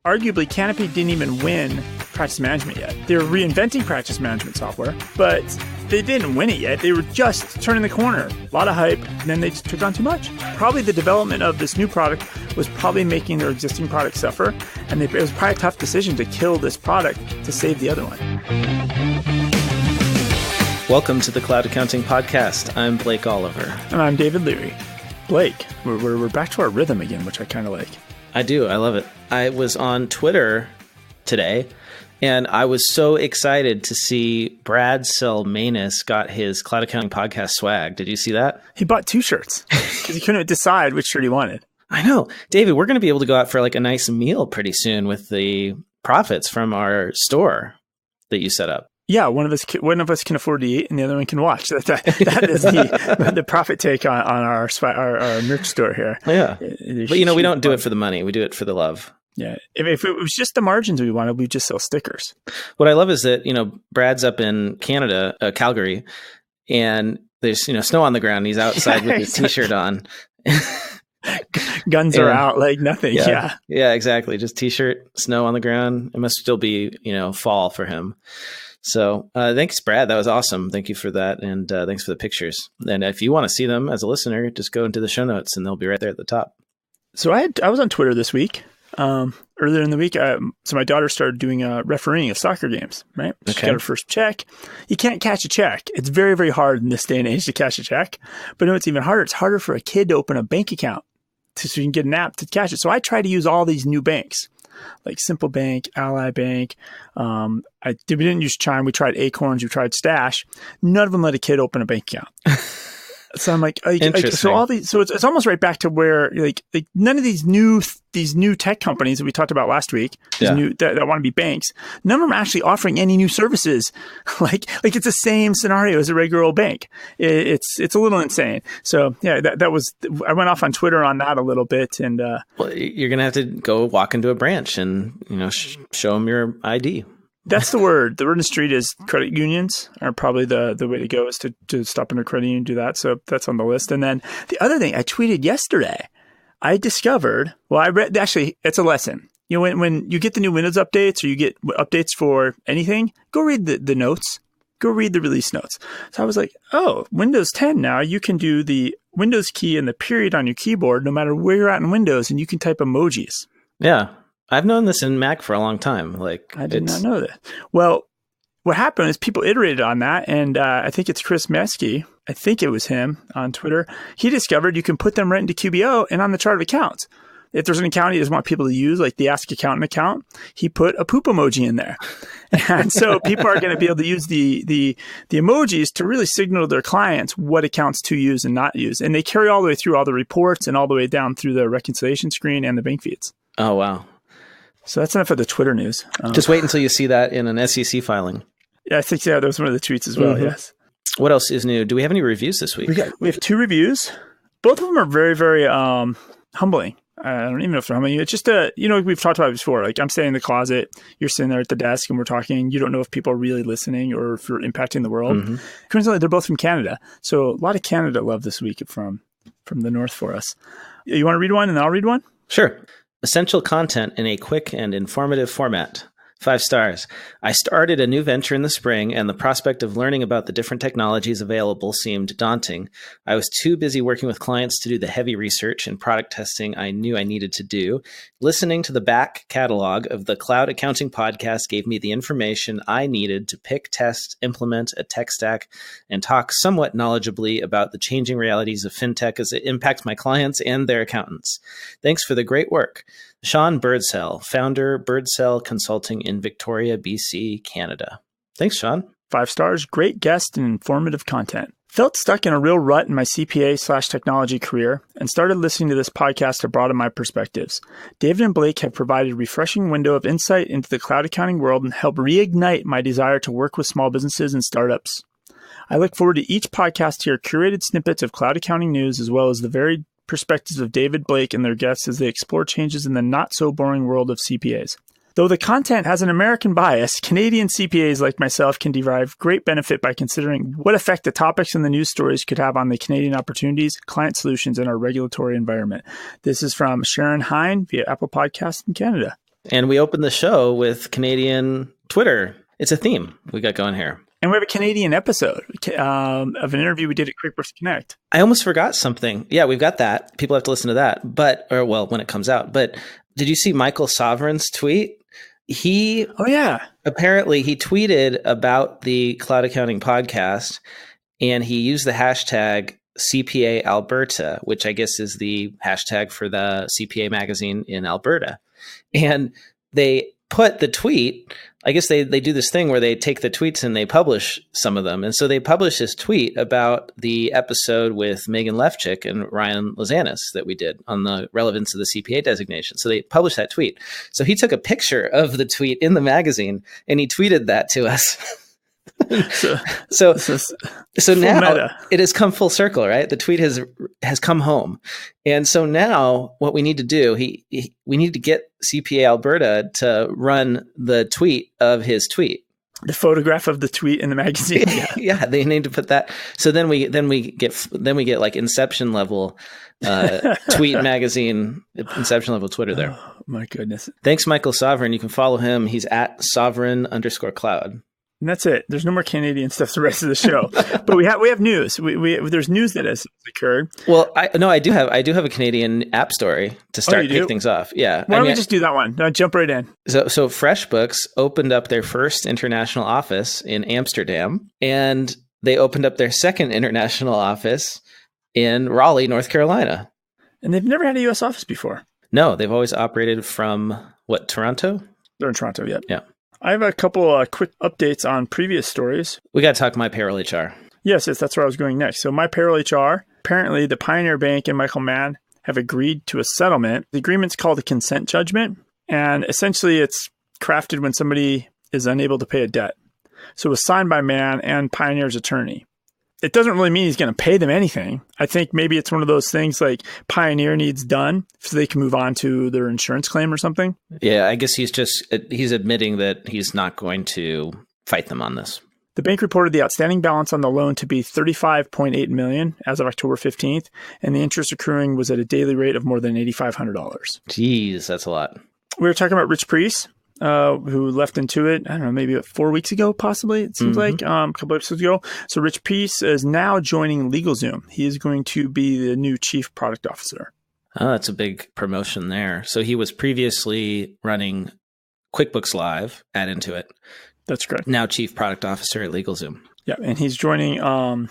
arguably, Canopy didn't even win practice management yet. They were reinventing practice management software, but they didn't win it yet. They were just turning the corner. A lot of hype, and then they just took on too much. Probably the development of this new product was probably making their existing product suffer, and it was probably a tough decision to kill this product to save the other one. Welcome to the Cloud Accounting Podcast. I'm Blake Oliver. And I'm David Leary. Blake, we're back to our rhythm again, which I kind of like. I do. I love it. I was on Twitter today, and I was so excited to see Brad Selmanis got his Cloud Accounting Podcast swag. Did you see that? He bought 2 shirts because he couldn't decide which shirt he wanted. I know. David, we're going to be able to go out for like a nice meal pretty soon with the profits from our store that you set up. Yeah, one of us can afford to eat, and the other one can watch. That is the profit take on our merch store here. Yeah, but we don't do it for the money; we do it for the love. Yeah, if it was just the margins we wanted, we'd just sell stickers. What I love is that Brad's up in Canada, Calgary, and there's snow on the ground. He's outside with his t-shirt on. Guns are out like nothing. Yeah, exactly. Just t-shirt, snow on the ground. It must still be fall for him. So thanks, Brad. That was awesome. Thank you for that. And thanks for the pictures. And if you want to see them as a listener, just go into the show notes and they'll be right there at the top. So I was on Twitter this week. Earlier in the week, so my daughter started doing refereeing of soccer games, right? She got her first check. You can't catch a check. It's very, very hard in this day and age to catch a check. But it's even harder. It's harder for a kid to open a bank account so you can get an app to catch it. So I try to use all these new banks, like Simple Bank, Ally Bank. We didn't use Chime. We tried Acorns. We tried Stash. None of them let a kid open a bank account. So I'm like, so all these, so it's almost right back to where like none of these new tech companies that we talked about last week, that want to be banks, none of them are actually offering any new services. like it's the same scenario as a regular old bank. It's a little insane. So yeah, that was, I went off on Twitter on that a little bit, and well, you're gonna have to go walk into a branch and show them your ID. That's the word. The word in the street is credit unions are probably the way to go, is to stop in a credit union and do that. So that's on the list. And then the other thing I tweeted yesterday, I discovered, it's a lesson. When you get the new Windows updates or you get updates for anything, go read the notes. Go read the release notes. So I was like, Windows 10 now, you can do the Windows key and the period on your keyboard no matter where you're at in Windows, and you can type emojis. Yeah. I've known this in Mac for a long time. I did not know that. Well, what happened is people iterated on that, and I think it's Chris Meskey. I think it was him on Twitter. He discovered you can put them right into QBO and on the chart of accounts. If there's an account he doesn't want people to use, like the Ask Accountant account, he put a poop emoji in there. And so people are going to be able to use the emojis to really signal to their clients what accounts to use and not use. And they carry all the way through all the reports and all the way down through the reconciliation screen and the bank feeds. Oh, wow. So that's enough of the Twitter news. Just wait until you see that in an SEC filing. Yeah, I think that was one of the tweets as well, yes. What else is new? Do we have any reviews this week? We have 2 reviews. Both of them are very, very humbling. I don't even know if they're humbling. It's just we've talked about it before. Like, I'm sitting in the closet, you're sitting there at the desk, and we're talking. You don't know if people are really listening or if you're impacting the world. Mm-hmm. Coincidentally, they're both from Canada. So a lot of Canada love this week from the north for us. You want to read one and I'll read one? Sure. Essential content in a quick and informative format. 5 stars. I started a new venture in the spring, and the prospect of learning about the different technologies available seemed daunting. I was too busy working with clients to do the heavy research and product testing I knew I needed to do. Listening to the back catalog of the Cloud Accounting Podcast gave me the information I needed to pick, test, implement a tech stack, and talk somewhat knowledgeably about the changing realities of fintech as it impacts my clients and their accountants. Thanks for the great work. Sean Birdsell, founder, Birdsell Consulting in Victoria, BC, Canada. Thanks, Sean. 5 stars, great guest and informative content. Felt stuck in a real rut in my CPA/technology career and started listening to this podcast to broaden my perspectives. David and Blake have provided a refreshing window of insight into the cloud accounting world and helped reignite my desire to work with small businesses and startups. I look forward to each podcast to hear curated snippets of cloud accounting news, as well as the varied perspectives of David, Blake, and their guests as they explore changes in the not-so-boring world of CPAs. Though the content has an American bias, Canadian CPAs like myself can derive great benefit by considering what effect the topics and the news stories could have on the Canadian opportunities, client solutions, and our regulatory environment. This is from Sharon Hine via Apple Podcasts in Canada. And we opened the show with Canadian Twitter. It's a theme we got going here. And we have a Canadian episode of an interview we did at QuickBooks Connect. I almost forgot something. Yeah, we've got that. People have to listen to that. When it comes out. But did you see Michael Sovereign's tweet? Apparently he tweeted about the Cloud Accounting Podcast, and he used the hashtag CPA Alberta, which I guess is the hashtag for the CPA magazine in Alberta. And they put the tweet, I guess they do this thing where they take the tweets and they publish some of them. And so they published this tweet about the episode with Megan Lefchick and Ryan Lozanis that we did on the relevance of the CPA designation. So they published that tweet. So he took a picture of the tweet in the magazine and he tweeted that to us. So now meta. It has come full circle, right? The tweet has come home. And so now what we need to do, we need to get CPA Alberta to run the tweet of his tweet. The photograph of the tweet in the magazine. Yeah, they need to put that. So then we get like Inception level tweet magazine, Inception level Twitter there. Oh my goodness. Thanks, Michael Sovereign. You can follow him. He's at sovereign_cloud. And that's it. There's no more Canadian stuff the rest of the show. But we have news. There's news that has occurred. Well, I do have a Canadian app story to start kick things off. Yeah. Why don't we just do that one? No, jump right in. So FreshBooks opened up their first international office in Amsterdam, and they opened up their second international office in Raleigh, North Carolina. And they've never had a U.S. office before. No, they've always operated from Toronto? They're in Toronto, yeah. Yeah. I have a couple quick updates on previous stories. We got to talk My Payroll HR. Yes, that's where I was going next. So My Payroll HR, apparently the Pioneer Bank and Michael Mann have agreed to a settlement. The agreement's called a consent judgment, and essentially it's crafted when somebody is unable to pay a debt. So it was signed by Mann and Pioneer's attorney. It doesn't really mean he's going to pay them anything. I think maybe it's one of those things like Pioneer needs done so they can move on to their insurance claim or something. Yeah, I guess he's admitting that he's not going to fight them on this. The bank reported the outstanding balance on the loan to be $35.8 million as of October 15th, and the interest accruing was at a daily rate of more than $8,500. Jeez, that's a lot. We were talking about Rich Priest, who left Intuit, I don't know, maybe 4 weeks ago, possibly, it seems like, a couple episodes ago. So Rich Priest is now joining LegalZoom. He is going to be the new chief product officer. Oh, that's a big promotion there. So he was previously running QuickBooks Live at Intuit. That's correct. Now chief product officer at LegalZoom. Yeah, and he's joining Dan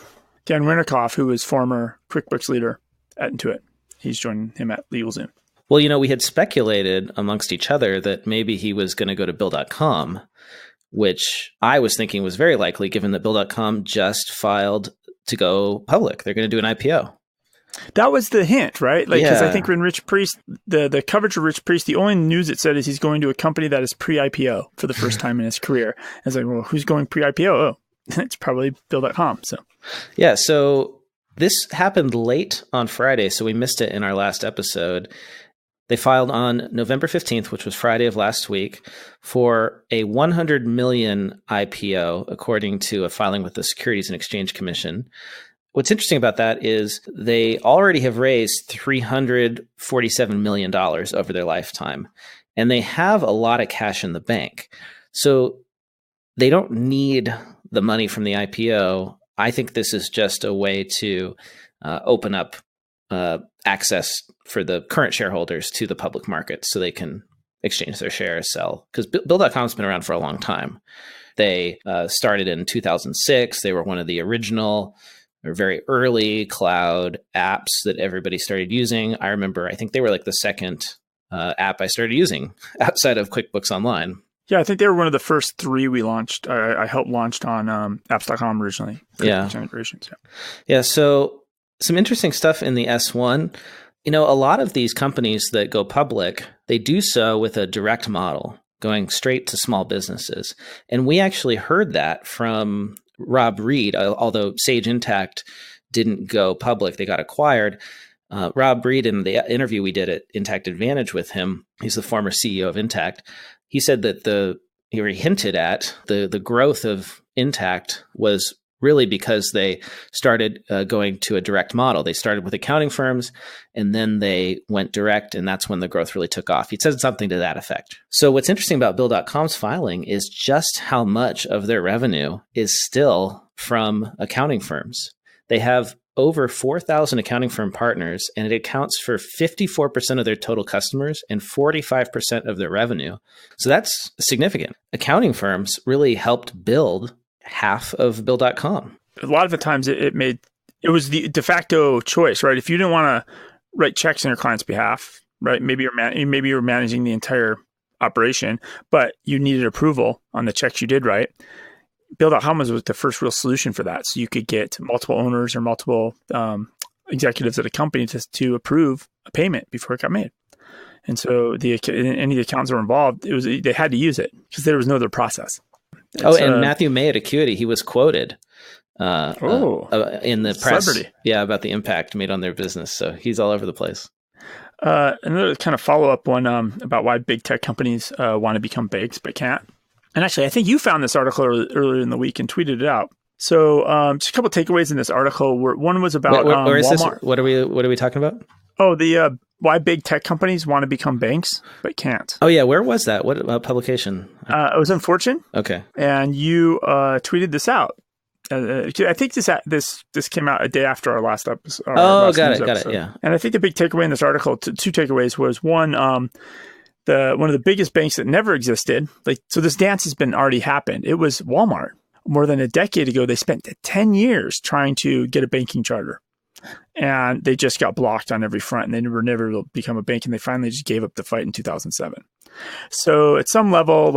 Winterkoff, who was former QuickBooks leader at Intuit. He's joining him at LegalZoom. Well, we had speculated amongst each other that maybe he was going to go to Bill.com, which I was thinking was very likely given that Bill.com just filed to go public. They're going to do an IPO. That was the hint, right? Because I think when Rich Priest, the coverage of Rich Priest, the only news it said is he's going to a company that is pre-IPO for the first time in his career. I was like, well, who's going pre-IPO? Oh, it's probably Bill.com. So, yeah. So this happened late on Friday, so we missed it in our last episode. They filed on November 15th, which was Friday of last week, for a $100 million IPO, according to a filing with the Securities and Exchange Commission. What's interesting about that is they already have raised $347 million over their lifetime, and they have a lot of cash in the bank. So they don't need the money from the IPO. I think this is just a way to open up access for the current shareholders to the public market so they can exchange their shares, sell. Because Bill.com's been around for a long time. They started in 2006. They were one of the original or very early cloud apps that everybody started using. I remember, I think they were like the second app I started using outside of QuickBooks Online. Yeah, I think they were one of the first three we launched. I helped launched on apps.com originally. Yeah. Integrations, Yeah, so some interesting stuff in the S1. A lot of these companies that go public, they do so with a direct model, going straight to small businesses. And we actually heard that from Rob Reed, although Sage Intacct didn't go public, they got acquired. Rob Reed, in the interview we did at Intacct Advantage with him, he's the former CEO of Intacct. He said that he hinted at the growth of Intacct was really because they started going to a direct model. They started with accounting firms and then they went direct, and that's when the growth really took off. He said something to that effect. So what's interesting about Bill.com's filing is just how much of their revenue is still from accounting firms. They have over 4,000 accounting firm partners, and it accounts for 54% of their total customers and 45% of their revenue. So that's significant. Accounting firms really helped build half of Bill.com. A lot of the times it was the de facto choice, right? If you didn't want to write checks on your client's behalf, right? Maybe you're managing the entire operation, but you needed approval on the checks you did write. Bill.com was the first real solution for that. So you could get multiple owners or multiple executives at a company to approve a payment before it got made. And so any of the accountants that were involved, they had to use it because there was no other process. And Matthew May at Acuity, he was quoted in the press, celebrity. About the impact made on their business. So he's all over the place. Another kind of follow-up one about why big tech companies want to become banks but can't. And actually, I think you found this article earlier in the week and tweeted it out. So just a couple of takeaways in this article. One was about where is Walmart. This? What are we talking about? Oh, the why big tech companies want to become banks but can't. Oh yeah, where was that? What publication? It was in Fortune. Okay, and you tweeted this out. I think this came out a day after our last episode. Got it. Yeah. And I think the big takeaway in this article, two takeaways, was one, one of the biggest banks that never existed. So this dance has been already happened. It was Walmart. More than a decade ago, they spent 10 years trying to get a banking charter. And they just got blocked on every front, and they never will become a bank. And they finally just gave up the fight in 2007. So at some level,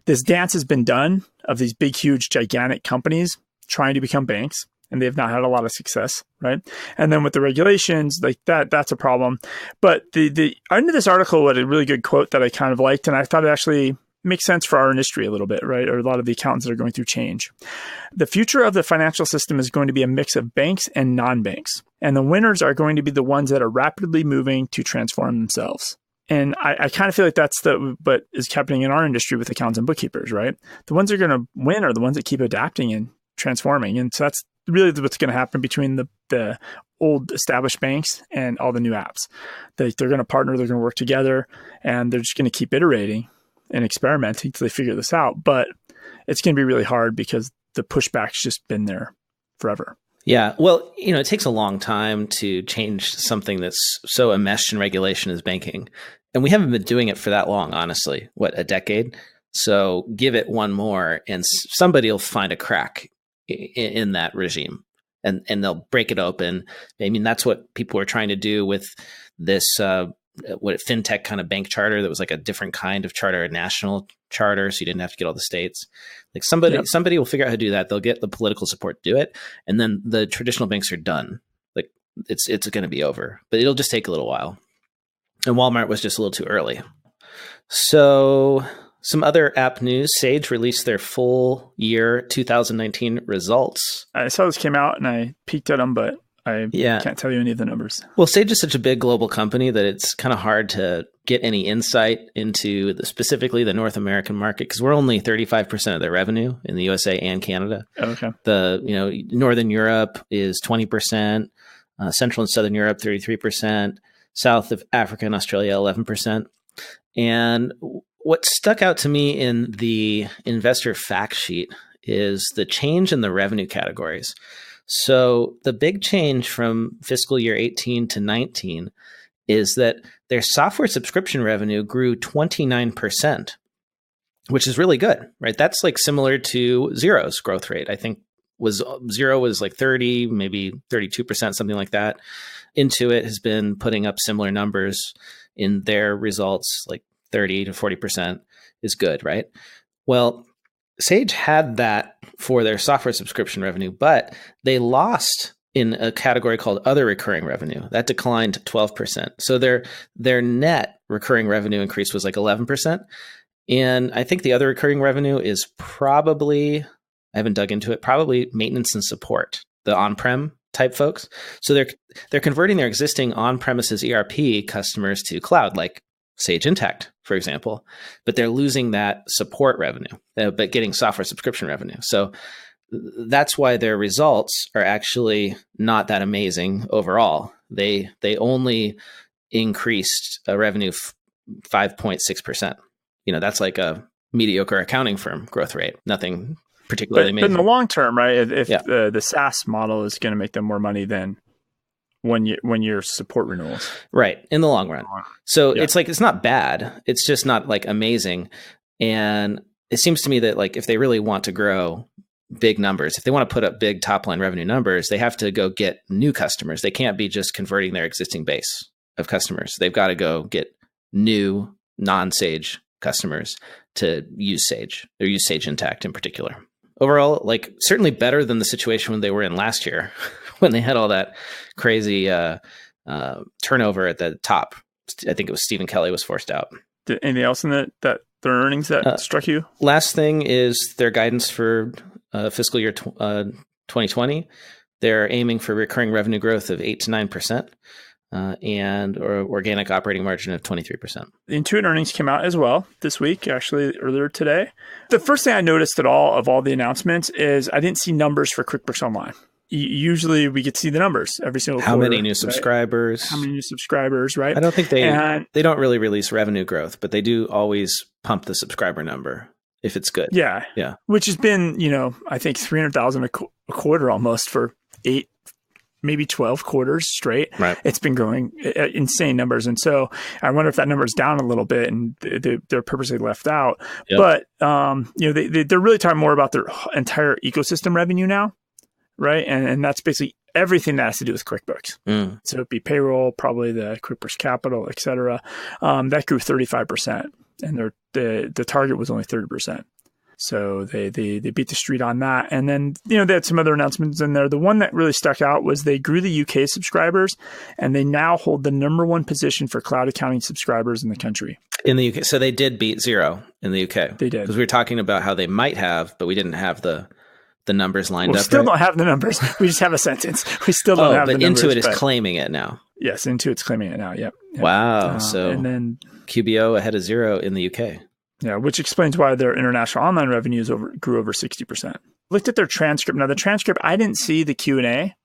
this dance has been done of these big, huge, gigantic companies trying to become banks, and they've not had a lot of success, right? And then with the regulations, that's a problem. But the under this article had a really good quote that I kind of liked, and I thought it actually makes sense for our industry a little bit, right? Or a lot of the accountants that are going through change. The future of the financial system is going to be a mix of banks and non-banks. And the winners are going to be the ones that are rapidly moving to transform themselves. And I kind of feel like that's what is happening in our industry with accountants and bookkeepers, right? The ones that are going to win are the ones that keep adapting and transforming. And so that's really what's going to happen between the old established banks and all the new apps. They're going to partner, they're going to work together, and they're just going to keep iterating and experimenting until they figure this out. But it's going to be really hard because the pushback's just been there forever. Yeah. Well, it takes a long time to change something that's so enmeshed in regulation as banking. And we haven't been doing it for that long, honestly. A decade? So give it one more and somebody will find a crack in that regime and they'll break it open. I mean, that's what people were trying to do with this fintech kind of bank charter that was like a different kind of charter, a national charter, so you didn't have to get all the states. Somebody will figure out how to do that. They'll get the political support to do it, and then the traditional banks are done. It's going to be over, but it'll just take a little while. And Walmart was just a little too early. So some other app news: Sage released their full year 2019 results. I saw this came out and I peeked at them, but I can't tell you any of the numbers. Well, Sage is such a big global company that it's kind of hard to get any insight into specifically the North American market because we're only 35% of their revenue in the USA and Canada. Okay. Northern Europe is 20%, Central and Southern Europe 33%, South of Africa and Australia 11%. And what stuck out to me in the investor fact sheet is the change in the revenue categories. So the big change from fiscal year 18 to 19 is that their software subscription revenue grew 29%, which is really good, right? That's similar to Xero's growth rate. I think Xero was 30, maybe 32%, something like that. Intuit has been putting up similar numbers in their results, 30 to 40% is good, right? Well, Sage had that for their software subscription revenue, but they lost in a category called other recurring revenue. That declined 12%. So their net recurring revenue increase was 11%. And I think the other recurring revenue is probably, I haven't dug into it, probably maintenance and support, the on-prem type folks. So they're converting their existing on-premises ERP customers to cloud, like Sage Intacct, for example, but they're losing that support revenue, but getting software subscription revenue. So that's why their results are actually not that amazing overall. They only increased revenue 5.6%. That's like a mediocre accounting firm growth rate. Nothing particularly amazing. But in the long term, right? If the SaaS model is going to make them more money than when your support renewals, right? In the long run. So it's like, it's not bad. It's just not like amazing. And it seems to me that like, if they really want to grow big numbers, if they want to put up big top line revenue numbers, they have to go get new customers. They can't be just converting their existing base of customers. They've got to go get new non-Sage customers to use Sage, or use Sage Intacct in particular. Overall, like certainly better than the situation when they were in last year, when they had all that crazy turnover at the top. I think it was Stephen Kelly was forced out. Anything else in that their earnings that struck you? Last thing is their guidance for fiscal year 2020. They're aiming for recurring revenue growth of 8 to 9%. And organic operating margin of 23%. The Intuit earnings came out as well this week, actually earlier today. The first thing I noticed of all the announcements is I didn't see numbers for QuickBooks Online. Usually we get to see the numbers every single quarter. How many new subscribers? Right? How many new subscribers, right? I don't think they don't really release revenue growth, but they do always pump the subscriber number if it's good. Yeah. Which has been, I think 300,000 a quarter almost for 8, maybe 12 quarters straight. Right. It's been growing insane numbers. And so I wonder if that number is down a little bit and they're purposely left out. Yep. But, they're really talking more about their entire ecosystem revenue now. Right. And that's basically everything that has to do with QuickBooks. So it'd be payroll, probably the QuickBooks Capital, et cetera. That grew 35%. And the target was only 30%. So they beat the street on that. And then, they had some other announcements in there. The one that really stuck out was they grew the UK subscribers, and they now hold the #1 position for cloud accounting subscribers in the country. In the UK. So they did beat Xero in the UK. They did. Because we were talking about how they might have, but we didn't have the numbers lined up. We still don't have the numbers. We just have a sentence. We still don't have the numbers. But Intuit is claiming it now. Yes, Intuit's claiming it now. Yep. Wow. And then QBO ahead of Xero in the UK. Yeah, which explains why their international online revenues grew over 60%. Looked at their transcript. Now, the transcript, I didn't see the Q&A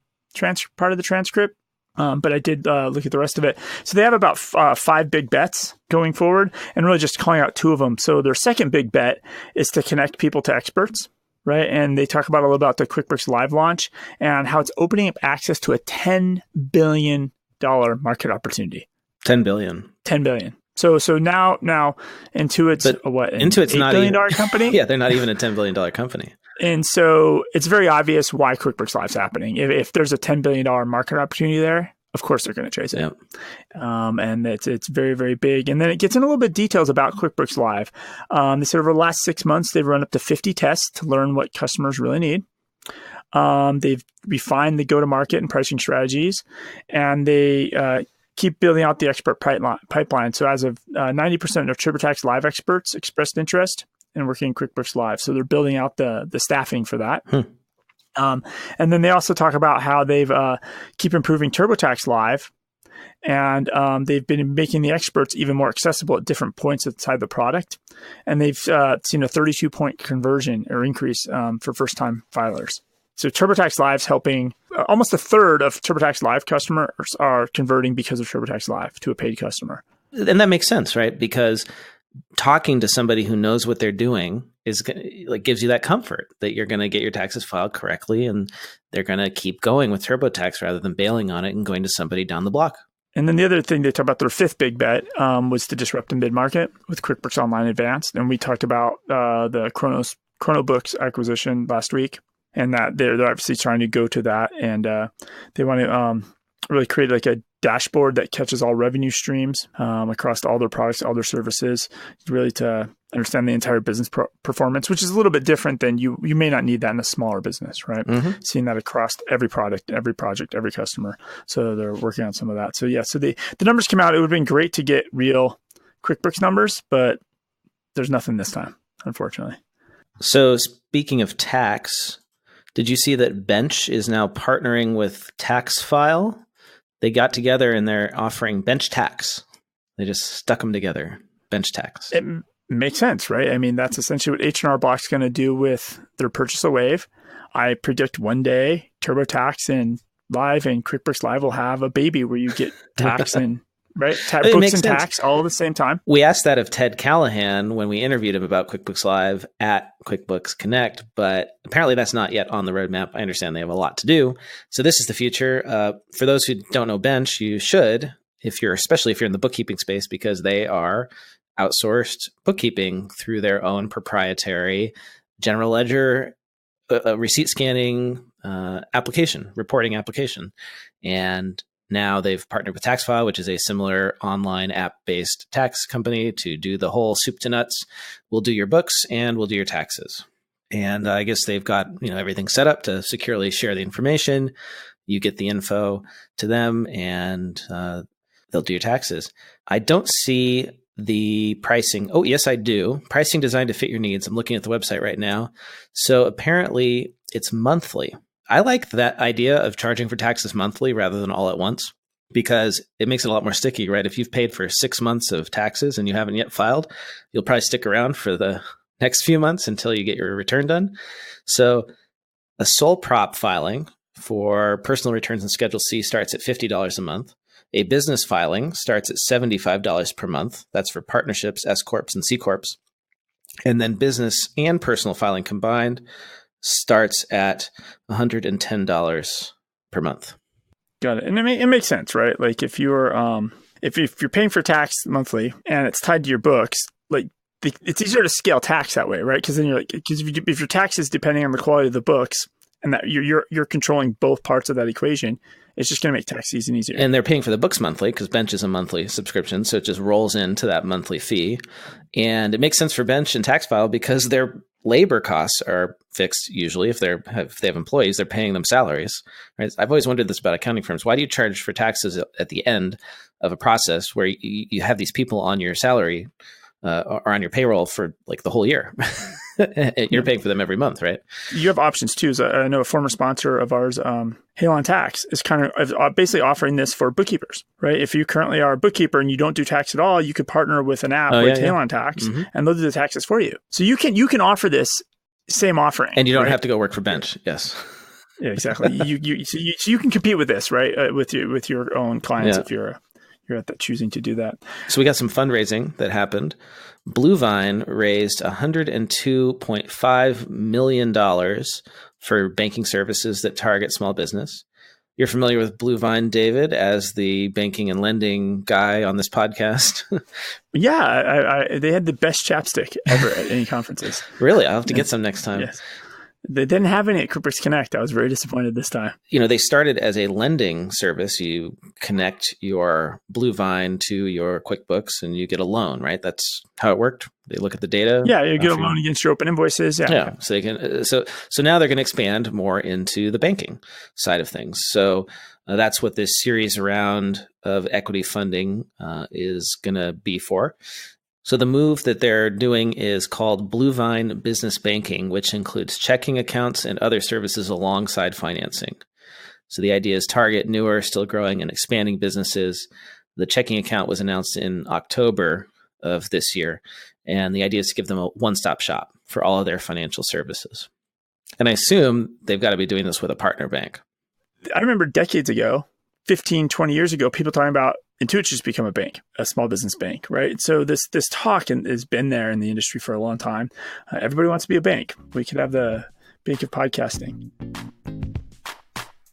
part of the transcript, but I did look at the rest of it. So they have about 5 big bets going forward, and really just calling out 2 of them. So their second big bet is to connect people to experts, right? And they talk about a little about the QuickBooks Live launch and how it's opening up access to a $10 billion market opportunity. $10 billion. $10 billion. So now Intuit's Intuit's $8 billion company? Yeah, they're not even a $10 billion company. And so it's very obvious why QuickBooks Live's happening. If there's a $10 billion market opportunity there, of course they're going to chase it. Yep. And it's very, very big. And then it gets in a little bit of details about QuickBooks Live. They said over the last 6 months, they've run up to 50 tests to learn what customers really need. They've refined the go-to-market and pricing strategies, and they keep building out the expert pipeline. So as of 90% of TurboTax Live experts expressed interest in working in QuickBooks Live. So they're building out the staffing for that. And then they also talk about how they've keep improving TurboTax Live, and they've been making the experts even more accessible at different points inside the product. And they've seen a 32-point conversion or increase for first-time filers. So TurboTax Live's helping almost a third of TurboTax Live customers are converting because of TurboTax Live to a paid customer. And that makes sense, right? Because talking to somebody who knows what they're doing is like gives you that comfort that you're going to get your taxes filed correctly, and they're going to keep going with TurboTax rather than bailing on it and going to somebody down the block. And then the other thing they talked about, their 5th big bet was to disrupt the mid-market with QuickBooks Online Advanced. And we talked about the ChronoBooks acquisition last week. And that they're obviously trying to go to that, and they want to really create like a dashboard that catches all revenue streams across all their products, all their services, really to understand the entire business performance, which is a little bit different than you may not need that in a smaller business, right? Mm-hmm. Seeing that across every product, every project, every customer. So they're working on some of that. So yeah, so the numbers came out. It would have been great to get real QuickBooks numbers, but there's nothing this time, unfortunately. So speaking of tax, did you see that Bench is now partnering with Taxfyle? They got together and they're offering Bench Tax. They just stuck them together. Bench Tax. It Makes sense, right? I mean, that's essentially what H&R Block's going to do with their purchase of Wave. I predict one day TurboTax and Live and QuickBooks Live will have a baby where you get tax and books and sense. Tax all at the same time. We asked that of Ted Callahan when we interviewed him about QuickBooks Live at QuickBooks Connect, but apparently that's not yet on the roadmap. I understand they have a lot to do. So this is the future. For those who don't know Bench, you should, especially if you're in the bookkeeping space, because they are outsourced bookkeeping through their own proprietary general ledger receipt scanning reporting application. And now they've partnered with Taxfyle, which is a similar online app-based tax company, to do the whole soup to nuts. We'll do your books and we'll do your taxes. And I guess they've got everything set up to securely share the information. You get the info to them and they'll do your taxes. I don't see the pricing. Oh, yes, I do. Pricing designed to fit your needs. I'm looking at the website right now. So apparently it's monthly. I like that idea of charging for taxes monthly rather than all at once, because it makes it a lot more sticky, right? If you've paid for 6 months of taxes and you haven't yet filed, you'll probably stick around for the next few months until you get your return done. So a sole prop filing for personal returns in Schedule C starts at $50 a month. A business filing starts at $75 per month. That's for partnerships, S Corps, and C Corps. And then business and personal filing combined starts at $110 per month. Got it. And it makes sense, right? Like if you're paying for tax monthly and it's tied to your books, like it's easier to scale tax that way, right? Because then if your tax is depending on the quality of the books and that you're controlling both parts of that equation, it's just going to make tax easy and easier. And they're paying for the books monthly because Bench is a monthly subscription. So it just rolls into that monthly fee. And it makes sense for Bench and Taxfyle because their labor costs are fixed usually. If they have employees, they're paying them salaries. Right? I've always wondered this about accounting firms. Why do you charge for taxes at the end of a process where you have these people on your salary or on your payroll for like the whole year? You're paying for them every month, right? You have options too. So I know a former sponsor of ours, Hail on Tax, is kind of basically offering this for bookkeepers, right? If you currently are a bookkeeper and you don't do tax at all, you could partner with an app Hail on Tax, and they'll do the taxes for you. So you can offer this same offering, and you don't have to go work for Bench. Yes. Yeah, exactly. So you can compete with this, right? With your own clients if you're at that choosing to do that. So we got some fundraising that happened. BlueVine raised $102.5 million for banking services that target small business. You're familiar with BlueVine, David, as the banking and lending guy on this podcast. Yeah, they had the best chapstick ever at any conferences. Really? I'll have to get some next time. Yes. They didn't have any at QuickBooks Connect. I was very disappointed this time. They started as a lending service. You connect your BlueVine to your QuickBooks and you get a loan, right? That's how it worked. They look at the data. Yeah, you get a loan against your open invoices. Yeah. So they can. So now they're going to expand more into the banking side of things. So that's what this series round of equity funding is going to be for. So the move that they're doing is called BlueVine Business Banking, which includes checking accounts and other services alongside financing. So the idea is target newer, still growing and expanding businesses. The checking account was announced in October of this year. And the idea is to give them a one-stop shop for all of their financial services. And I assume they've got to be doing this with a partner bank. I remember decades ago, 15, 20 years ago, people talking about Intuit just become a bank, a small business bank, right? So this talk has been there in the industry for a long time. Everybody wants to be a bank. We could have the bank of podcasting.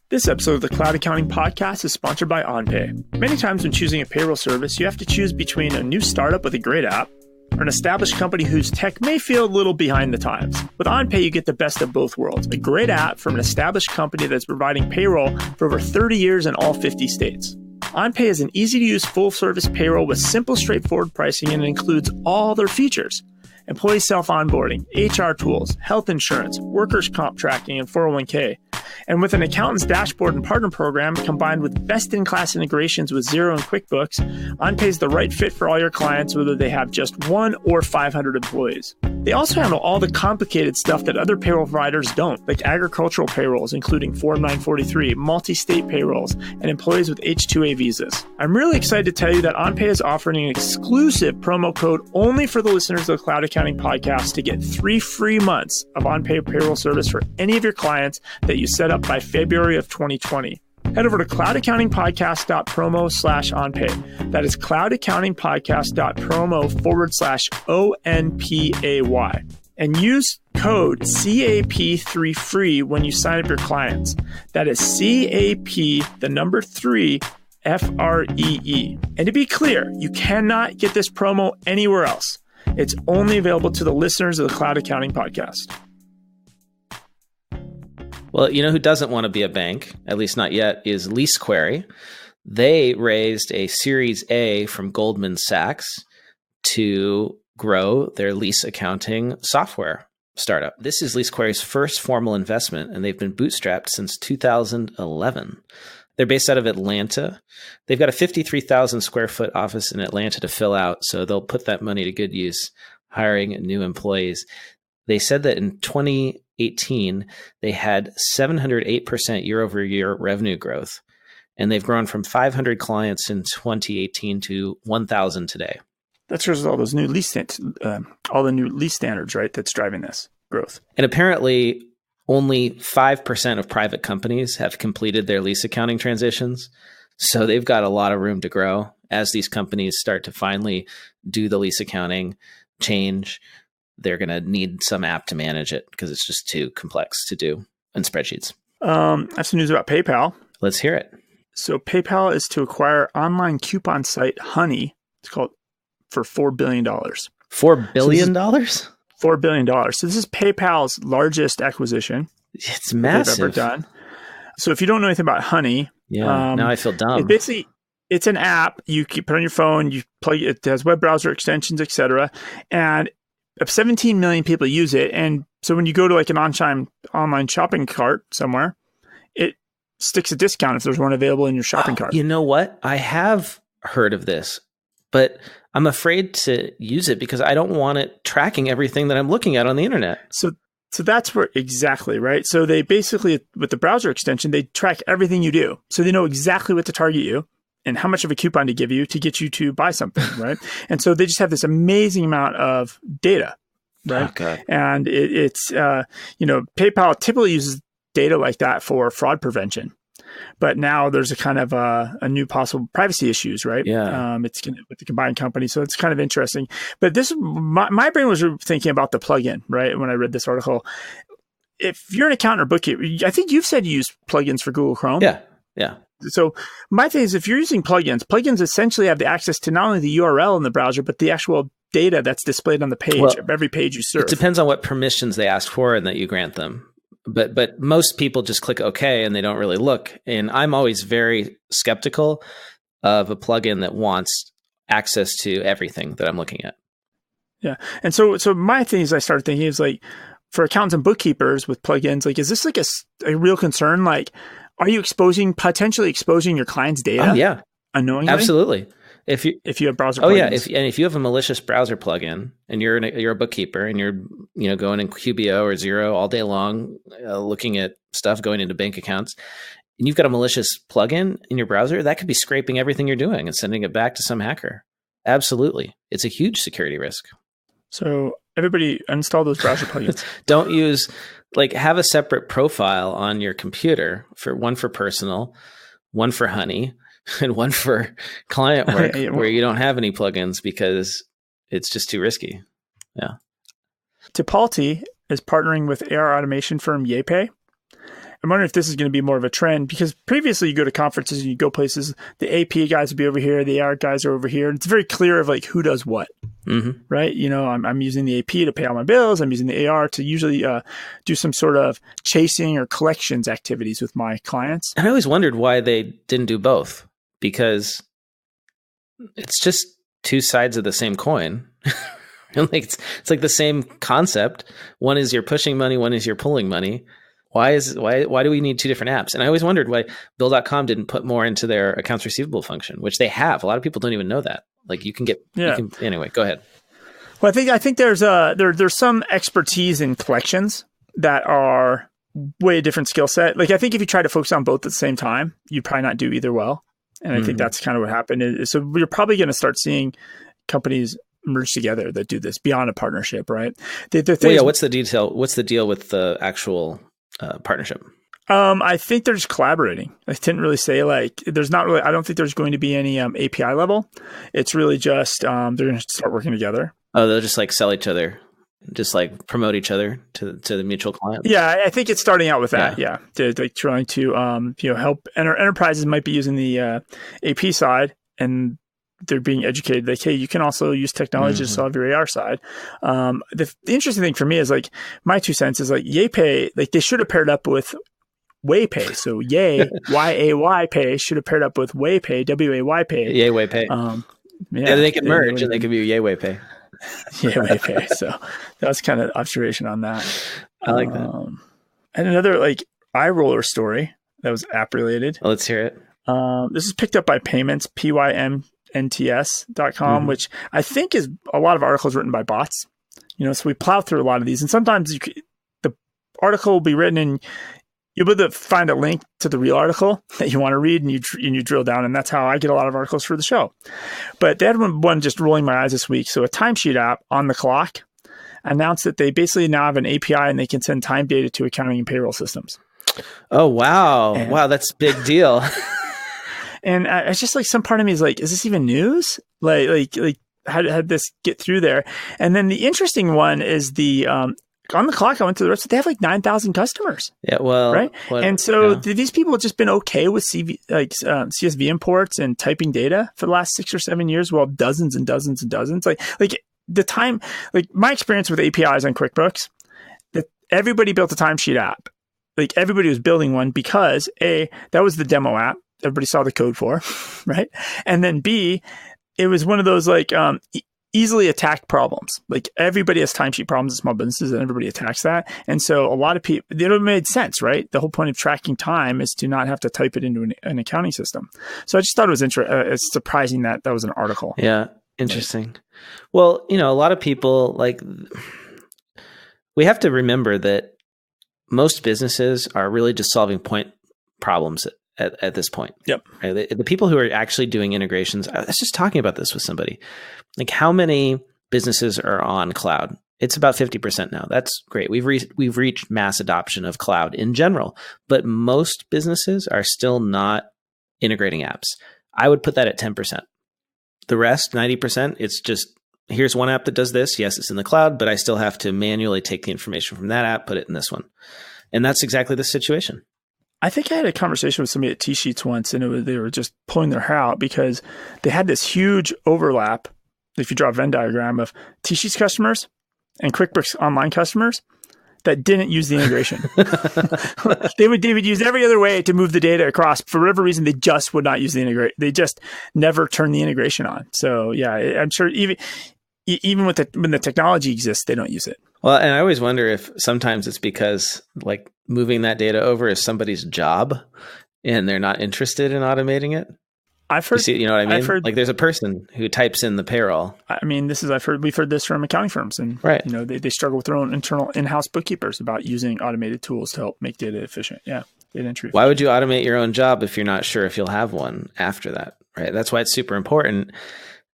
This episode of the Cloud Accounting Podcast is sponsored by OnPay. Many times when choosing a payroll service, you have to choose between a new startup with a great app or an established company whose tech may feel a little behind the times. With OnPay, you get the best of both worlds. A great app from an established company that's providing payroll for over 30 years in all 50 states. OnPay is an easy-to-use full-service payroll with simple, straightforward pricing, and it includes all their features: employee self-onboarding, HR tools, health insurance, workers' comp tracking, and 401k. And with an accountant's dashboard and partner program combined with best-in-class integrations with Xero and QuickBooks, OnPay is the right fit for all your clients, whether they have just 1 or 500 employees. They also handle all the complicated stuff that other payroll providers don't, like agricultural payrolls, including Form 943, multi-state payrolls, and employees with H-2A visas. I'm really excited to tell you that OnPay is offering an exclusive promo code only for the listeners of the Cloud Accounting Podcast to get 3 free months of OnPay payroll service for any of your clients that you set up by February of 2020. Head over to cloudaccountingpodcast.promo/OnPay. That is cloudaccountingpodcast.promo/ONPAY. And use code CAP3 free when you sign up your clients. That is CAP, the number 3, FREE. And to be clear, you cannot get this promo anywhere else. It's only available to the listeners of the Cloud Accounting Podcast. Well, you know who doesn't want to be a bank, at least not yet, is LeaseQuery. They raised a Series A from Goldman Sachs to grow their lease accounting software startup. This is LeaseQuery's first formal investment, and they've been bootstrapped since 2011. They're based out of Atlanta. They've got a 53,000 square foot office in Atlanta to fill out, so they'll put that money to good use, hiring new employees. They said that in 2018, they had 708% year-over-year revenue growth, and they've grown from 500 clients in 2018 to 1,000 today. That's because all those new lease all the new lease standards, right? That's driving this growth. And apparently, only 5% of private companies have completed their lease accounting transitions, so they've got a lot of room to grow as these companies start to finally do the lease accounting change. They're going to need some app to manage it because it's just too complex to do in spreadsheets. I have some news about PayPal. Let's hear it. So PayPal is to acquire online coupon site Honey. It's called for $4 billion. $4 billion? $4 billion. So this is PayPal's largest acquisition. It's massive. They've ever done. So if you don't know anything about Honey, now I feel dumb. It's an app you put on your phone. You plug it has web browser extensions, etc. And 17 million people use it. And so when you go to like an online shopping cart somewhere, it sticks a discount if there's one available in your shopping cart. You know what? I have heard of this, but I'm afraid to use it because I don't want it tracking everything that I'm looking at on the internet. So that's where exactly, right? So they basically, with the browser extension, they track everything you do. So they know exactly what to target you and how much of a coupon to give you to get you to buy something, right? And so they just have this amazing amount of data, right? Okay. And it's PayPal typically uses data like that for fraud prevention. But now there's a kind of a new possible privacy issues, right? Yeah. It's with the combined company. So it's kind of interesting. But my brain was thinking about the plugin, right? When I read this article, if you're an accountant or bookkeeper, I think you've said you use plugins for Google Chrome. Yeah. So my thing is, if you're using plugins essentially have the access to not only the URL in the browser, but the actual data that's displayed on the page of every page you serve. It depends on what permissions they ask for and that you grant them. But most people just click OK and they don't really look. And I'm always very skeptical of a plugin that wants access to everything that I'm looking at. Yeah. And so my thing is I started thinking is like for accountants and bookkeepers with plugins, like, is this like a real concern? Like, are you potentially exposing your client's data? Oh, yeah. Unknowingly? Absolutely. If you have browser plugins. If you have a malicious browser plugin and you're a bookkeeper and you're going in QBO or Xero all day long, looking at stuff going into bank accounts, and you've got a malicious plugin in your browser, that could be scraping everything you're doing and sending it back to some hacker. Absolutely, it's a huge security risk. So everybody uninstall those browser plugins. Don't have a separate profile on your computer one for personal, one for Honey, and one for client work where you don't have any plugins because it's just too risky. Yeah. Tipalti is partnering with AR automation firm WhyPay. I'm wondering if this is going to be more of a trend because previously you go to conferences and you go places, the AP guys would be over here, the AR guys are over here. And it's very clear of like who does what, right? I'm using the AP to pay all my bills. I'm using the AR to usually do some sort of chasing or collections activities with my clients. And I always wondered why they didn't do both. Because it's just two sides of the same coin. It's like the same concept. One is you're pushing money, one is you're pulling money. Why do we need two different apps? And I always wondered why Bill.com didn't put more into their accounts receivable function, which they have. A lot of people don't even know that. Like you can get anyway, go ahead. Well, I think there's some expertise in collections that are way different skill set. Like, I think if you try to focus on both at the same time, you'd probably not do either well. And I think that's kind of what happened. So you're probably going to start seeing companies merge together that do this beyond a partnership, right? What's the detail? What's the deal with the actual partnership? I think they're just collaborating. I didn't really say there's not really, I don't think there's going to be any API level. It's really just, they're going to start working together. Oh, they'll just sell each other, just promote each other to the mutual clients. Yeah. I think it's starting out with that. Yeah. They're trying to, help enterprises might be using the AP side, and they're being educated. Hey, you can also use technology to solve your AR side. The interesting thing for me is my 2 cents is YayPay, they should have paired up with WhyPay. So Yay, YAY should have paired up with WhyPay, WAYPay. YayPay. They could merge and they could be YayPay. YayPay. So that was kind of observation on that. I like that. And another eye roller story that was app related. Let's hear it. This is picked up by Payments, PYMNTS.com, which I think is a lot of articles written by bots. So we plow through a lot of these, and sometimes the article will be written and you'll be able to find a link to the real article that you want to read, and you drill down, and that's how I get a lot of articles for the show. But they had one just rolling my eyes this week. So a timesheet app, On the Clock, announced that they basically now have an API and they can send time data to accounting and payroll systems. Oh, wow. Wow, that's a big deal. And it's just some part of me is is this even news? How did this get through there? And then the interesting one is the On the Clock. I went to the rest. They have 9,000 customers. Yeah, well, right. And so these people have just been okay with CSV imports and typing data for the last 6 or 7 years, while dozens and dozens and dozens. My experience with APIs on QuickBooks, that everybody built a timesheet app. Everybody was building one because that was the demo app everybody saw the code for, right? And then B, it was one of those easily attacked problems. Everybody has timesheet problems in small businesses, and everybody attacks that. And so a lot of people, it made sense, right? The whole point of tracking time is to not have to type it into an accounting system. So I just thought it was it's surprising that was an article. Yeah, interesting. Well, a lot of people we have to remember that most businesses are really just solving point problems at this point. Yep. Right? The people who are actually doing integrations, I was just talking about this with somebody. How many businesses are on cloud? It's about 50% now. That's great. We've reached mass adoption of cloud in general, but most businesses are still not integrating apps. I would put that at 10%. The rest, 90%, it's just, here's one app that does this. Yes, it's in the cloud, but I still have to manually take the information from that app, put it in this one. And that's exactly the situation. I think I had a conversation with somebody at T-Sheets once, and they were just pulling their hair out because they had this huge overlap, if you draw a Venn diagram, of T-Sheets customers and QuickBooks Online customers that didn't use the integration. They would use every other way to move the data across. For whatever reason, they just would not use the integration. They just never turned the integration on. So yeah, I'm sure even when the technology exists, they don't use it. Well, and I always wonder if sometimes it's because moving that data over is somebody's job and they're not interested in automating it. I've heard, you know what I mean? There's a person who types in the payroll. I mean, we've heard this from accounting firms, and right. They struggle with their own internal in-house bookkeepers about using automated tools to help make data efficient. Yeah. Data entry. Why would you automate your own job if you're not sure if you'll have one after that? Right. That's why it's super important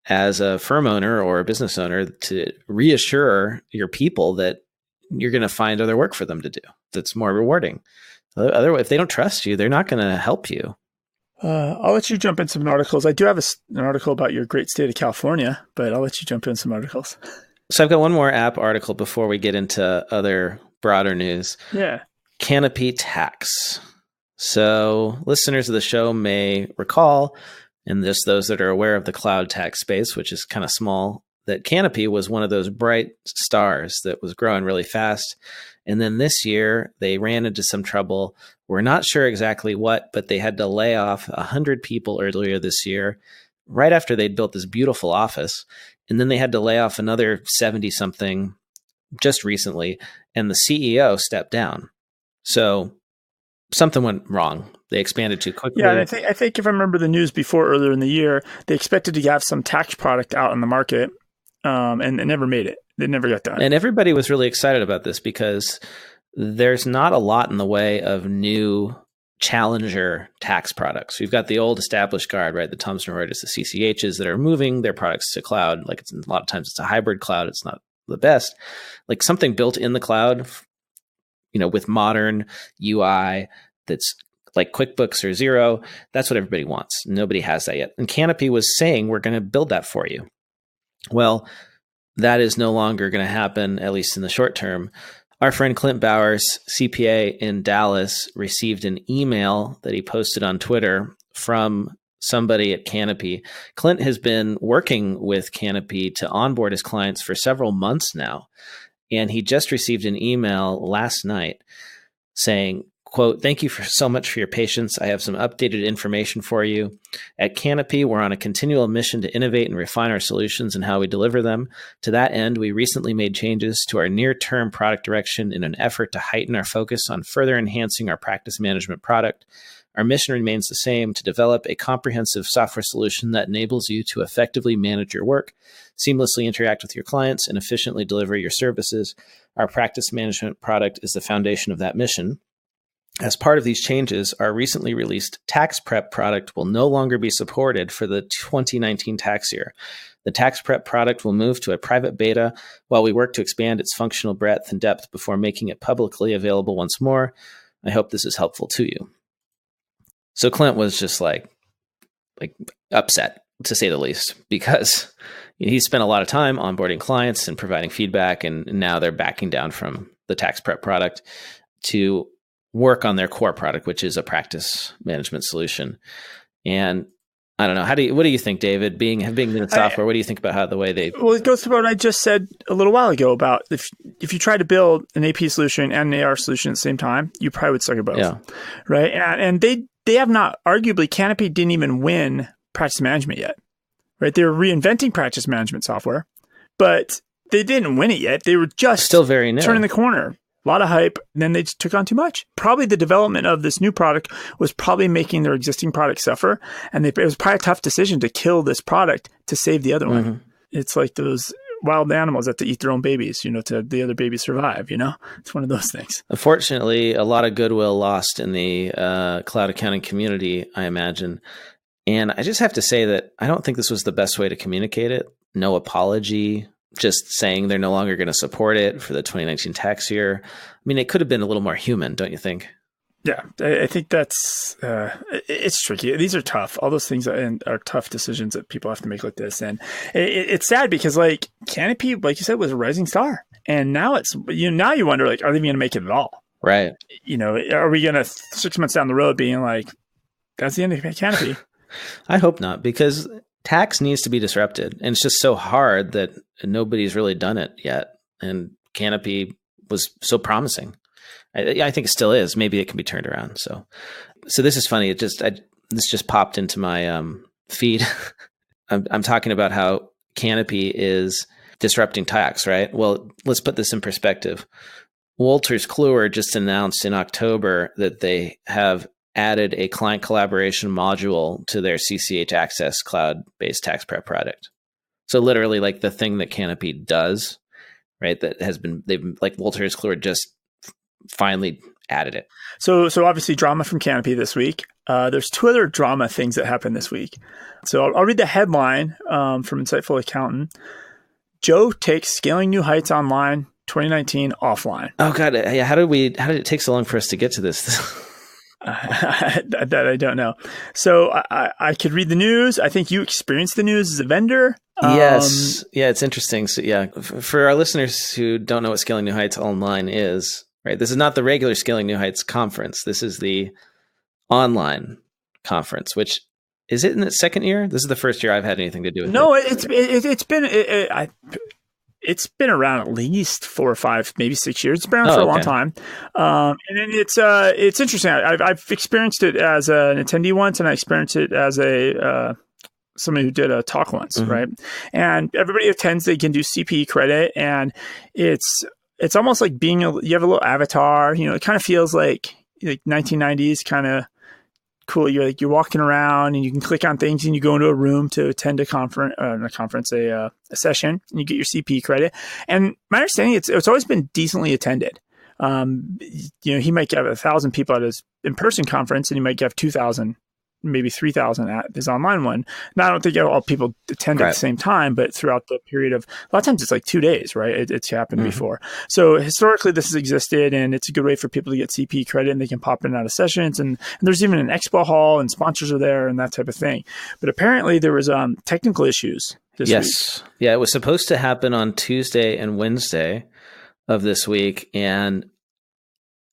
as a firm owner or a business owner to reassure your people that you're going to find other work for them to do that's more rewarding. Otherwise, if they don't trust you, they're not going to help you. I'll let you jump in some articles. I do have an article about your great state of California, but I'll let you jump in some articles. So I've got one more app article before we get into other broader news. Yeah. Canopy Tax. So listeners of the show may recall, and just those that are aware of the cloud tax space, which is kind of small, that Canopy was one of those bright stars that was growing really fast. And then this year, they ran into some trouble. We're not sure exactly what, but they had to lay off 100 people earlier this year, right after they'd built this beautiful office. And then they had to lay off another 70-something just recently, and the CEO stepped down. So something went wrong. They expanded too quickly. Yeah, and I think if I remember the news before earlier in the year, they expected to have some tax product out in the market. and never made it. They never got done. And everybody was really excited about this because there's not a lot in the way of new challenger tax products. We've got the old established guard, right? The Thomson Reuters, the CCHs that are moving their products to cloud. Like a lot of times it's a hybrid cloud. It's not the best. Like something built in the cloud, with modern UI that's like QuickBooks or Xero. That's what everybody wants. Nobody has that yet. And Canopy was saying, we're going to build that for you. Well, that is no longer going to happen, at least in the short term. Our friend Clint Bowers, CPA in Dallas, received an email that he posted on Twitter from somebody at Canopy. Clint has been working with Canopy to onboard his clients for several months now. And he just received an email last night saying, quote, "Thank you so much for your patience. I have some updated information for you. At Canopy, we're on a continual mission to innovate and refine our solutions and how we deliver them. To that end, we recently made changes to our near-term product direction in an effort to heighten our focus on further enhancing our practice management product. Our mission remains the same: to develop a comprehensive software solution that enables you to effectively manage your work, seamlessly interact with your clients, and efficiently deliver your services. Our practice management product is the foundation of that mission. As part of these changes, our recently released tax prep product will no longer be supported for the 2019 tax year. The tax prep product will move to a private beta while we work to expand its functional breadth and depth before making it publicly available once more. I hope this is helpful to you." So Clint was just like upset, to say the least, because he spent a lot of time onboarding clients and providing feedback, and now they're backing down from the tax prep product to work on their core product, which is a practice management solution. And I don't know, what do you think, David? Being in software, what do you think about the way they? Well, it goes to what I just said a little while ago about if you try to build an AP solution and an AR solution at the same time, you probably would suck at both, yeah. Right? And they have not, arguably, Canopy didn't even win practice management yet, right? They were reinventing practice management software, but they didn't win it yet. They were just still very new, turning the corner. A lot of hype, and then they just took on too much. Probably the development of this new product was probably making their existing product suffer, and it was probably a tough decision to kill this product to save the other one. It's like those wild animals that eat their own babies, to the other babies survive, It's one of those things. Unfortunately, a lot of goodwill lost in the cloud accounting community, I imagine. And I just have to say that I don't think this was the best way to communicate it. No apology. Just saying they're no longer going to support it for the 2019 tax year. I mean, it could have been a little more human, don't you think? Yeah, I think that's, it's tricky. These are tough. All those things are tough decisions that people have to make like this. And it's sad because Canopy, like you said, was a rising star. And now now you wonder, are they even going to make it at all? Right. Are we going to 6 months down the road being like, that's the end of Canopy? I hope not, because tax needs to be disrupted. And it's just so hard that nobody's really done it yet. And Canopy was so promising. I think it still is. Maybe it can be turned around. So this is funny. This just popped into my feed. I'm talking about how Canopy is disrupting tax, right? Well, let's put this in perspective. Wolters Kluwer just announced in October that they have added a client collaboration module to their CCH Access cloud-based tax prep product. So literally the thing that Canopy does, right? They've Wolters Kluwer just finally added it. So obviously drama from Canopy this week. There's two other drama things that happened this week. So I'll read the headline from Insightful Accountant. Joe takes Scaling New Heights Online 2019 offline. Oh God. Yeah. How did it take so long for us to get to this? That I don't know. So I could read the news. I think you experienced the news as a vendor. Yes. Yeah, it's interesting. So yeah, for our listeners who don't know what Scaling New Heights Online is, right? This is not the regular Scaling New Heights conference. This is the online conference, which is it in its second year? This is the first year I've had anything to do with it. No, it's been around at least 4 or 5, maybe 6 years. It's been around for a long time. And then it's interesting. I've experienced it as an attendee once, and I experienced it as somebody who did a talk once, right? And everybody who attends, they can do CPE credit, and it's almost like you have a little avatar. It kind of feels like 1990s kind of cool. You're walking around and you can click on things and you go into a room to attend a session, and you get your CP credit. And my understanding, it's always been decently attended. He might have 1,000 people at his in-person conference, and he might have 2,000, maybe 3,000 at his online one. Now, I don't think all people attend at the same time, but throughout the period of, a lot of times it's like 2 days, right? It's happened before. So historically, this has existed, and it's a good way for people to get CP credit, and they can pop in and out of sessions. And there's even an expo hall, and sponsors are there, and that type of thing. But apparently, there was technical issues this week. Yeah, it was supposed to happen on Tuesday and Wednesday of this week, and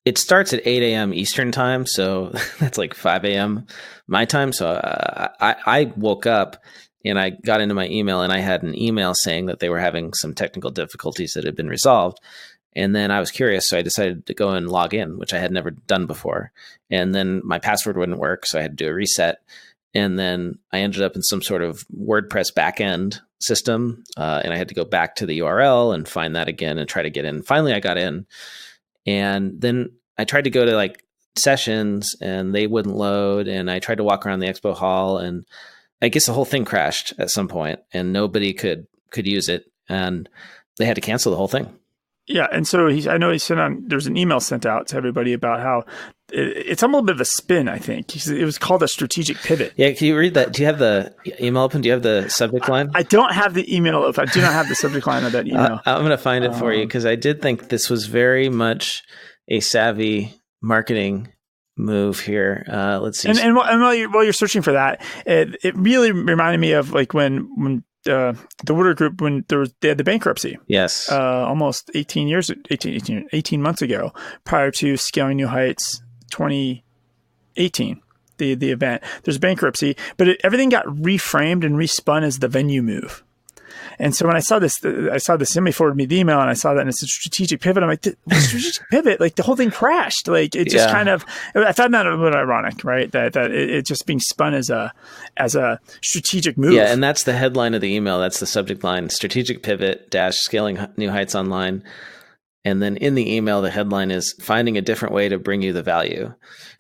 it starts at 8 a.m. Eastern time, so that's like 5 a.m. my time. So I woke up and I got into my email, and I had an email saying that they were having some technical difficulties that had been resolved. And then I was curious, so I decided to go and log in, which I had never done before. And then my password wouldn't work, so I had to do a reset. And then I ended up in some sort of WordPress backend system, and I had to go back to the URL and find that again and try to get in. Finally, I got in. And then I tried to go to like sessions, and they wouldn't load. And I tried to walk around the expo hall, and I guess the whole thing crashed at some point, and nobody could use it, and they had to cancel the whole thing. Yeah, and so I know there's an email sent out to everybody about how it's a little bit of a spin, I think. It was called a strategic pivot. Yeah, can you read that? Do you have the email open? Do you have the subject line? I don't have the email open. I do not have the subject line of that email. I'm going to find it for you, because I did think this was very much a savvy marketing move here. Let's see. And while you're searching for that, it really reminded me of like when the Woodward Group, when they had the bankruptcy. Yes. Almost 18 months ago, prior to Scaling New Heights 2018, the event. There's bankruptcy, but everything got reframed and respun as the venue move. And so when I saw this, somebody forwarded me the email, and I saw that, and it's a strategic pivot. I'm like, strategic pivot? Like the whole thing crashed. Like it just kind of, I found that a little ironic, right? That it just being spun as a strategic move. Yeah, and that's the headline of the email. That's the subject line: strategic pivot - scaling New Heights online. And then in the email, the headline is finding a different way to bring you the value.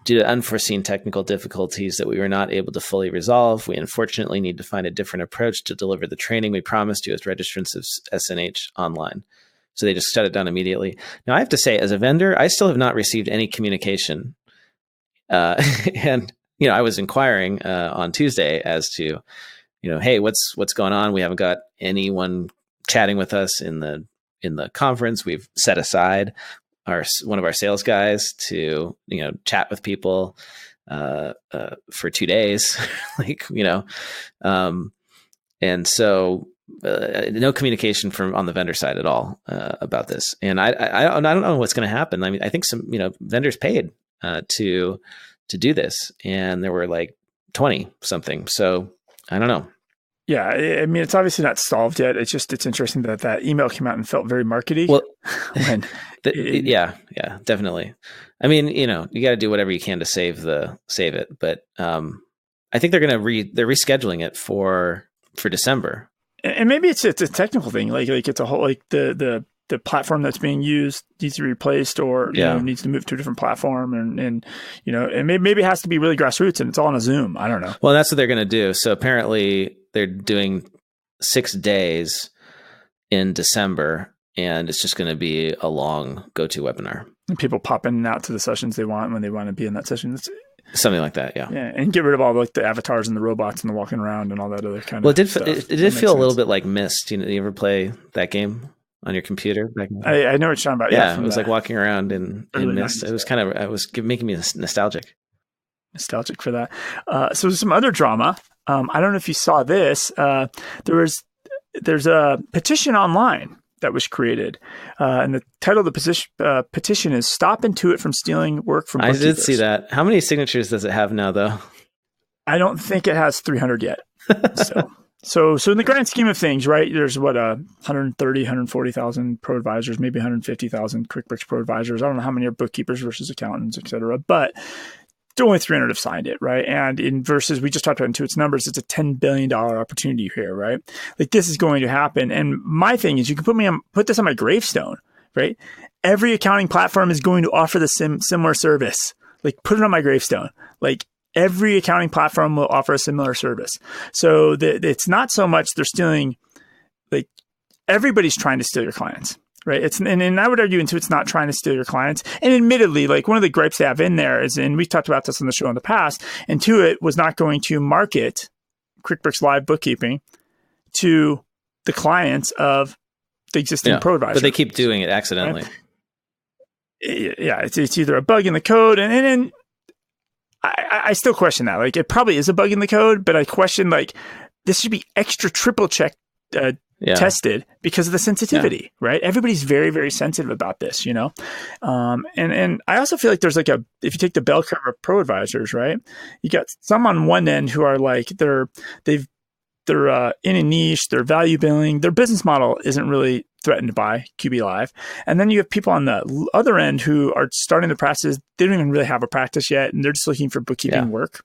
Due to unforeseen technical difficulties that we were not able to fully resolve, we unfortunately need to find a different approach to deliver the training we promised you as registrants of SNH online. So they just shut it down immediately. Now, I have to say, as a vendor, I still have not received any communication. And, I was inquiring on Tuesday as to, hey, what's going on? We haven't got anyone chatting with us in the conference. We've set aside one of our sales guys to, chat with people for 2 days, and so no communication on the vendor side at all about this. And I don't know what's going to happen. I mean, I think some vendors paid to do this, and there were like 20 something. So I don't know. Yeah, I mean, it's obviously not solved yet. It's interesting that email came out and felt very markety. Well, yeah, definitely. I mean, you got to do whatever you can to save it. But I think they're rescheduling it for December. And maybe it's a technical thing. Like it's a whole the platform that's being used needs to be replaced, or needs to move to a different platform, and maybe it has to be really grassroots, and it's all on a Zoom. I don't know. Well, that's what they're going to do. So apparently they're doing 6 days in December, and it's just going to be a long go-to-webinar. And people pop in and out to the sessions they want when they want to be in that session. Something like that, yeah. Yeah, and get rid of all like the avatars and the robots and the walking around and all that other kind of stuff. It did feel a little bit like Myst. You ever play that game on your computer? I know what you're talking about. Yeah, it was like walking around in Myst. It was making me nostalgic. Nostalgic for that. So there's some other drama. I don't know if you saw this. There's a petition online that was created, and the title of the petition is "Stop Intuit from Stealing Work from Bookkeepers." I did see that. How many signatures does it have now, though? I don't think it has 300 yet. So in the grand scheme of things, right? There's 130, 140,000 pro advisors, maybe 150,000 QuickBooks pro advisors. I don't know how many are bookkeepers versus accountants, et cetera, but only 300 have signed it, right? And in versus, we just talked about Intuit's numbers, it's a $10 billion opportunity here, right? Like this is going to happen. And my thing is, you can put this on my gravestone, right? Every accounting platform is going to offer the similar service. Like put it on my gravestone. Like Every accounting platform will offer a similar service. So it's not so much they're stealing, like everybody's trying to steal your clients, right? And I would argue Intuit's not trying to steal your clients. And admittedly, like one of the gripes they have in there is, and we've talked about this on the show in the past, Intuit was not going to market QuickBooks Live bookkeeping to the clients of the existing pro advisor. But they keep doing it accidentally. Right? Yeah, it's either a bug in the code, and I still question that. Like, it probably is a bug in the code, but I question, like, this should be extra triple check tested because of the sensitivity, right? Everybody's very, very sensitive about this, you know? And I also feel like there's like if you take the bell curve of pro advisors, right? You got some on one end who are like, they're in a niche, they're value billing, their business model isn't really threatened by QB Live. And then you have people on the other end who are starting the practice. They don't even really have a practice yet, and they're just looking for bookkeeping work,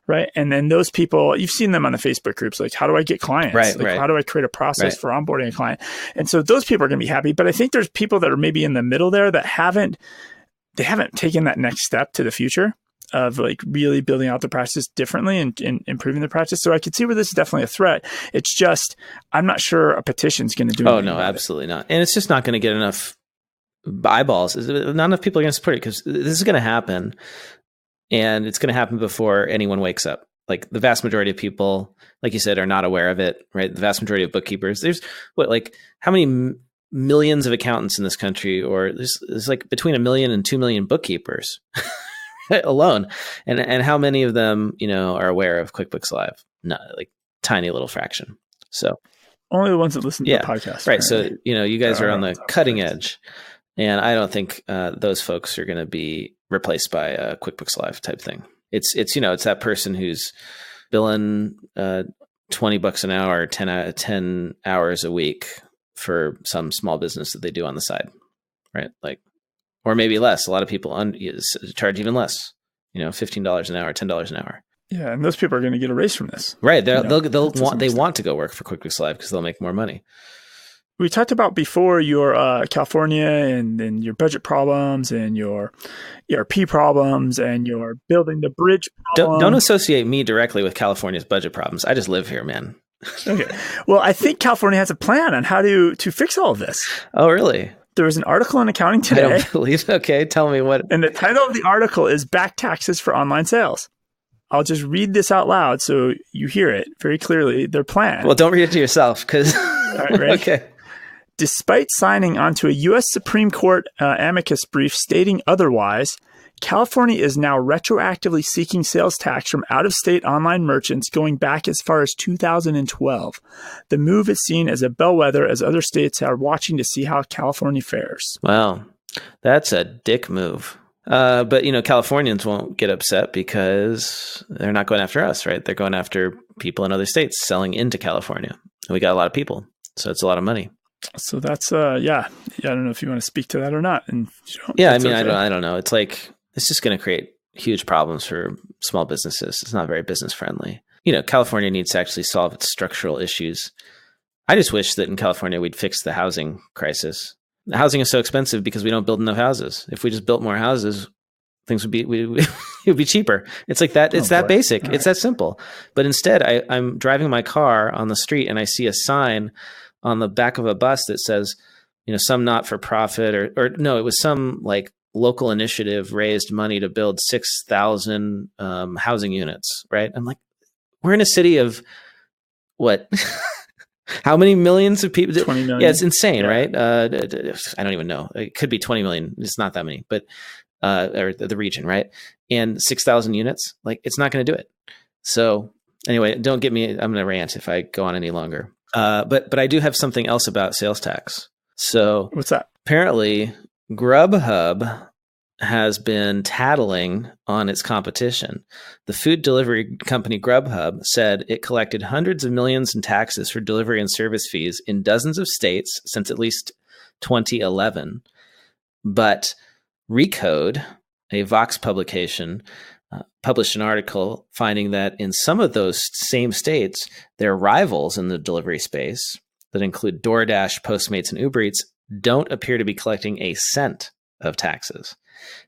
right? And then those people, you've seen them on the Facebook groups, like, how do I get clients? Right. How do I create a process for onboarding a client? And so those people are going to be happy. But I think there's people that are maybe in the middle there that haven't taken that next step to the future of like really building out the practice differently and improving the practice. So I could see where this is definitely a threat. It's just, I'm not sure a petition is going to do anything. Oh, no, absolutely not. And it's just not going to get enough eyeballs. Not enough people are going to support it because this is going to happen, and it's going to happen before anyone wakes up. Like the vast majority of people, like you said, are not aware of it, right? The vast majority of bookkeepers, there's how many millions of accountants in this country, or there's like between 1 million and 2 million bookkeepers alone. And how many of them, are aware of QuickBooks Live? Not like tiny little fraction. So only the ones that listen to the podcast. Right. So, you guys are on the cutting edge, and I don't think those folks are going to be replaced by a QuickBooks Live type thing. It's that person who's billing $20 an hour, 10 hours a week for some small business that they do on the side, right? Like, or maybe less. A lot of people charge even less, $15 an hour, $10 an hour. Yeah, and those people are going to get erased from this, right? They want to go work for QuickBooks Live because they'll make more money. We talked about before your California and your budget problems and your ERP problems and your building the bridge problem. Don't associate me directly with California's budget problems. I just live here, man. Okay. Well, I think California has a plan on how to fix all of this. Oh, really? There was an article in Accounting Today. I don't believe. Okay, tell me what. And the title of the article is Back Taxes for Online Sales. I'll just read this out loud so you hear it very clearly. Their plan. Well, don't read it to yourself because. All right, ready? Okay. Despite signing onto a U.S. Supreme Court amicus brief stating otherwise, California is now retroactively seeking sales tax from out-of-state online merchants going back as far as 2012. The move is seen as a bellwether as other states are watching to see how California fares. Wow, that's a dick move. But, Californians won't get upset because they're not going after us, right? They're going after people in other states selling into California. And we got a lot of people, so it's a lot of money. So that's, I don't know if you want to speak to that or not. And I don't know. It's like, it's just going to create huge problems for small businesses. It's not very business friendly. California needs to actually solve its structural issues. I just wish that in California, we'd fix the housing crisis. The housing is so expensive because we don't build enough houses. If we just built more houses, things would be, it would be cheaper. It's like that. It's that basic. All it's that simple. But instead I'm driving my car on the street and I see a sign on the back of a bus that says, some not for profit or no, it was some like local initiative raised money to build 6,000 housing units. Right. I'm like, we're in a city of what? How many millions of people? 20 million. Yeah, it's insane, right? I don't even know. It could be 20 million. It's not that many, but or the region, right? And 6,000 units, like it's not going to do it. So anyway, don't get me. I'm going to rant if I go on any longer. But I do have something else about sales tax. So what's that? Apparently, Grubhub has been tattling on its competition. The food delivery company Grubhub said it collected hundreds of millions in taxes for delivery and service fees in dozens of states since at least 2011. But Recode, a Vox publication, published an article finding that in some of those same states, their rivals in the delivery space that include DoorDash, Postmates, and Uber Eats don't appear to be collecting a cent of taxes.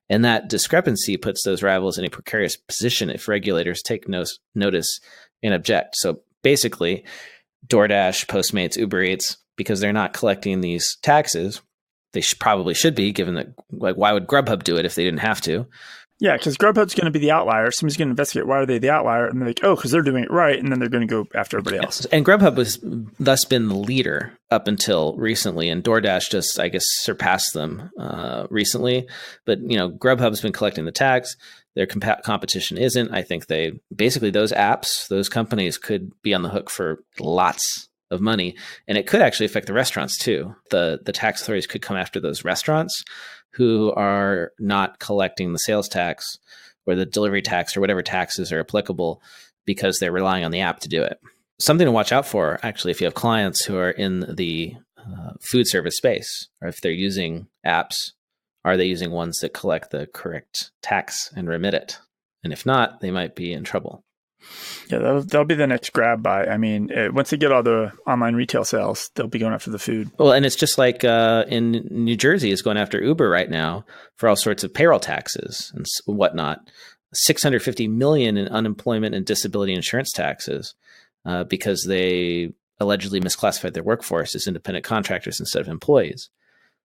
And that discrepancy puts those rivals in a precarious position if regulators take notice and object. So basically, DoorDash, Postmates, Uber Eats, because they're not collecting these taxes, they probably should be, given that, like, why would Grubhub do it if they didn't have to? Yeah, because Grubhub's going to be the outlier. Somebody's going to investigate why are they the outlier, and they're like, oh, because they're doing it right, and then they're going to go after everybody else. And Grubhub has thus been the leader up until recently, and DoorDash just, I guess, surpassed them recently. But Grubhub's been collecting the tax. Their competition isn't. I think those apps, those companies could be on the hook for lots of money, and it could actually affect the restaurants too. The tax authorities could come after those restaurants who are not collecting the sales tax or the delivery tax or whatever taxes are applicable because they're relying on the app to do it. Something to watch out for, actually, if you have clients who are in the food service space, or if they're using apps, are they using ones that collect the correct tax and remit it? And if not, they might be in trouble. Yeah, that'll be the next grab by. I mean, once they get all the online retail sales, they'll be going after the food. Well, and it's just like in New Jersey is going after Uber right now for all sorts of payroll taxes and whatnot. $650 million in unemployment and disability insurance taxes because they allegedly misclassified their workforce as independent contractors instead of employees.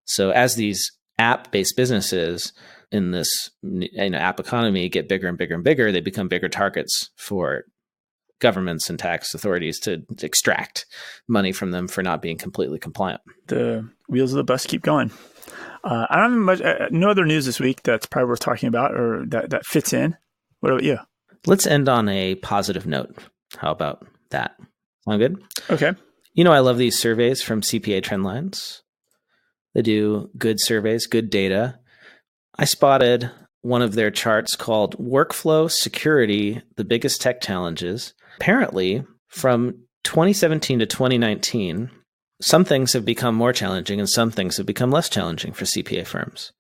So as these app-based businesses in this app economy get bigger and bigger and bigger, they become bigger targets for governments and tax authorities to extract money from them for not being completely compliant. The wheels of the bus keep going. I don't have much, no other news this week that's probably worth talking about or that fits in. What about you? Let's end on a positive note. How about that? Sound good? Okay. I love these surveys from CPA Trendlines. They do good surveys, good data. I spotted one of their charts called Workflow Security, the Biggest Tech Challenges. Apparently, from 2017 to 2019, some things have become more challenging and some things have become less challenging for CPA firms.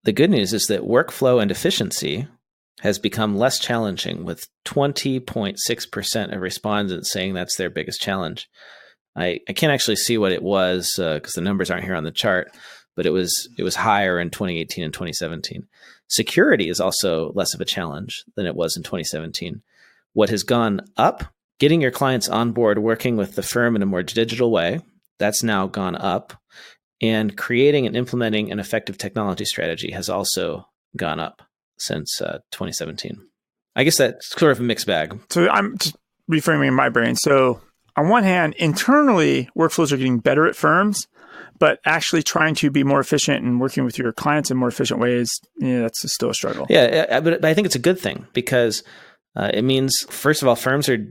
The good news is that workflow and efficiency has become less challenging, with 20.6% of respondents saying that's their biggest challenge. I can't actually see what it was because the numbers aren't here on the chart, but it was higher in 2018 and 2017. Security is also less of a challenge than it was in 2017. What has gone up, getting your clients on board, working with the firm in a more digital way, that's now gone up. And creating and implementing an effective technology strategy has also gone up since 2017. I guess that's sort of a mixed bag. So I'm just reframing in my brain. So on one hand, internally, workflows are getting better at firms, but actually trying to be more efficient and working with your clients in more efficient ways, that's still a struggle. Yeah, but I think it's a good thing because it means, first of all, firms are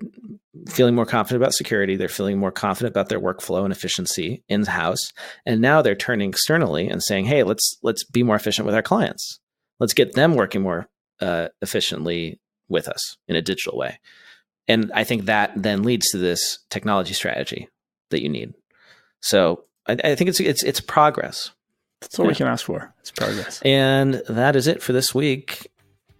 feeling more confident about security. They're feeling more confident about their workflow and efficiency in-house. And now they're turning externally and saying, hey, let's be more efficient with our clients. Let's get them working more efficiently with us in a digital way. And I think that then leads to this technology strategy that you need. So I think it's progress. That's all we can ask for. It's progress. And that is it for this week.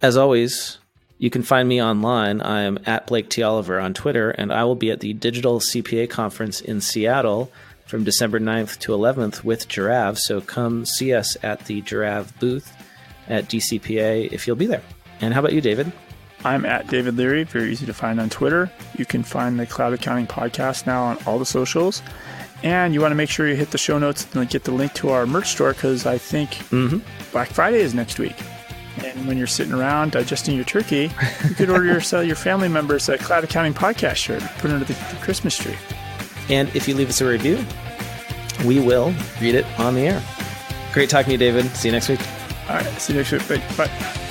As always, you can find me online. I am at Blake T. Oliver on Twitter, and I will be at the Digital CPA Conference in Seattle from December 9th to 11th with Giraffe. So come see us at the Giraffe booth at DCPA if you'll be there. And how about you, David? I'm at David Leary, very easy to find on Twitter. You can find the Cloud Accounting Podcast now on all the socials. And you want to make sure you hit the show notes and get the link to our merch store because I think Black Friday is next week. And when you're sitting around digesting your turkey, you could order your family members a Cloud Accounting Podcast shirt, put it under the Christmas tree. And if you leave us a review, we will read it on the air. Great talking to you, David. See you next week. All right. See you next week. Bye.